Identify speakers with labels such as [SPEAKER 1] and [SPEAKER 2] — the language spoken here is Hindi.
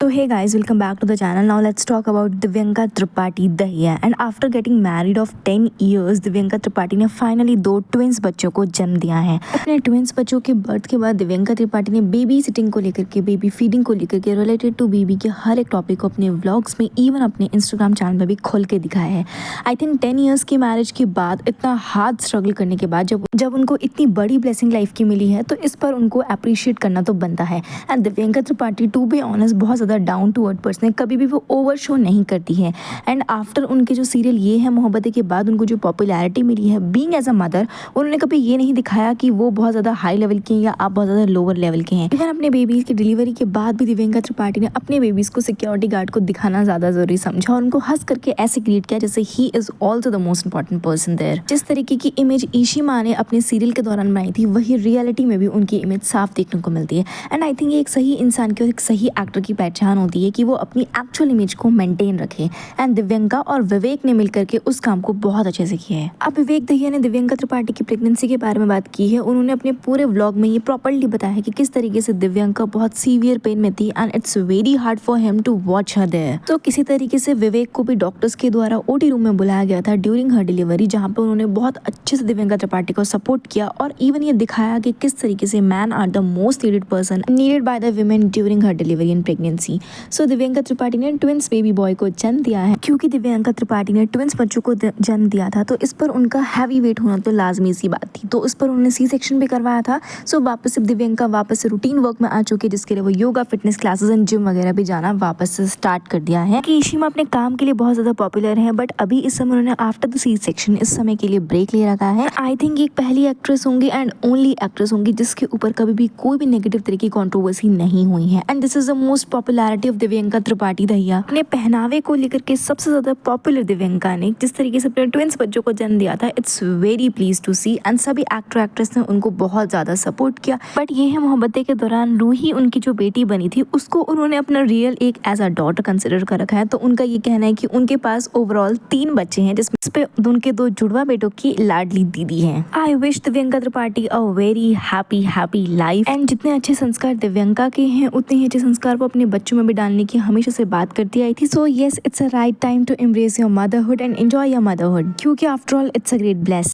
[SPEAKER 1] So hey guys, welcome back to the channel. Now let's talk about Divyanka Tripathi Dahiya. And after getting married of 10 years, Divyanka Tripathi ने फाइनली 2 ट्विंस बच्चों को जन्म दिया है। अपने ट्विंस बच्चों के बर्थ के बाद दिव्यांका त्रिपाठी ने बेबी सिटिंग को लेकर के, बेबी फीडिंग को लेकर के, रिलेटेड टू बेबी के हर एक टॉपिक को अपने व्लॉग्स में, इवन अपने इंस्टाग्राम चैनल पर भी खोल के दिखाया है। आई थिंक 10 ईयर्स की मैरिज के बाद, इतना हार्ड स्ट्रगल करने के बाद जब उनको इतनी बड़ी ब्लेसिंग लाइफ की मिली है, तो इस पर उनको अप्रिशिएट करना तो बनता है। And Divyanka Tripathi to be honest बहुत ज़्यादा डाउन टू अर्थ पर्सन है, कभी भी वो ओवर शो नहीं करती है। एंड आफ्टर उनके जो सीरियल ये है मोहब्बतें के बाद उनको जो पॉपुलैरिटी मिली है बीइंग एज अ मदर, उन्होंने कभी ये नहीं दिखाया कि वो बहुत ज़्यादा हाई लेवल के हैं या आप बहुत ज़्यादा लोअर लेवल के हैं। इवन अपने बेबीज़ की डिलीवरी के बाद भी दिव्यांका त्रिपाठी ने अपने बेबीज़ को सिक्योरिटी गार्ड को दिखाना ज़्यादा ज़रूरी समझा और उनको हंस करके ऐसे क्रिएट किया जैसे he is also the most important person there. जिस तरीके की इमेज ईशिमा ने अपने सीरियल के दौरान बनाई थी, वही रियलिटी में भी उनकी इमेज साफ देखने को मिलती है। एंड आई थिंक ये एक सही इंसान की और एक सही एक्टर की पहचान होती है कि वो अपनी एक्चुअल इमेज को मेंटेन रखे। एंड दिव्यांका और विवेक ने मिलकर के उस काम को बहुत अच्छे से किया है। अब विवेक दहिया ने दिव्यांका त्रिपाठी की प्रेगनेंसी के बारे में बात की है। उन्होंने अपने पूरे व्लॉग में ये प्रॉपर्ली बताया है कि किस तरीके से दिव्यांका बहुत सीवियर पेन में थी and it's very hard for him to watch her there. तो किसी तरीके से विवेक को भी डॉक्टर्स के द्वारा ओटी रूम में बुलाया गया था ड्यूरिंग हर डिलीवरी, जहाँ पे उन्होंने बहुत अच्छे से दिव्यांका त्रिपाठी को सपोर्ट किया और इवन ये दिखाया कि किस तरीके से man are the most needed person needed by the women during her delivery in pregnancy. So Divyanka Tripathi ने ट्विंस बेबी बॉय को जन्म दिया है। क्योंकि दिव्यांका त्रिपाठी ने ट्विंस बच्चों को जन्म दिया था, तो इस पर उनका हैवी वेट होना तो लाजमी सी बात थी, तो उस पर उन्होंने सी सेक्शन भी करवाया था। सो वापस से दिव्यांका वापस से रूटीन वर्क में आ चुकी है, जिसके लिए वो yoga, fitness classes and gym वगैरह भी जाना वापस से स्टार्ट कर दिया है। कि ईशिमा अपने काम के लिए बहुत ज्यादा पॉपुलर है, बट अभी इस समय उन्होंने आफ्टर द सी सेक्शन इस समय के लिए ब्रेक ले रखा है। आई थिंक एक पहली एक्ट्रेस होंगी एंड ओनली एक्ट्रेस होंगी जिसके ऊपर कभी भी कोई भी नेगेटिव तरह की कंट्रोवर्सी नहीं हुई है। And this is the most popularity of Divyanka Tripathi Dahiya. अपने पहनावे को लेकर के सबसे ज्यादा पॉपुलर दिव्यांका ने जिस तरीके से अपने ट्विंस बच्चों को जन्म दिया था, it's very please to see. And सभी एक्टर एक्ट्रेस ने उनको बहुत ज्यादा सपोर्ट किया। बट ये है मोहब्बतें के दौरान रूही उनकी जो बेटी बनी थी, उसको उन्होंने अपना रियल एक एज अ डॉटर कंसिडर कर रखा है। तो उनका ये कहना है कि उनके पास ओवरऑल 3 बच्चे हैं, जिसमें उनके 2 जुड़वा बेटों की लाडली दीदी हैं। I wish Divyanka Tripathi a very happy life. And जितने अच्छे संस्कार दिव्यांका के हैं, उतने ही अच्छे संस्कार वो अपने बच्चों में भी डालने की हमेशा से बात करती आई थी। So yes, it's a right time to embrace your motherhood and enjoy your motherhood, क्योंकि after all it's a great bless.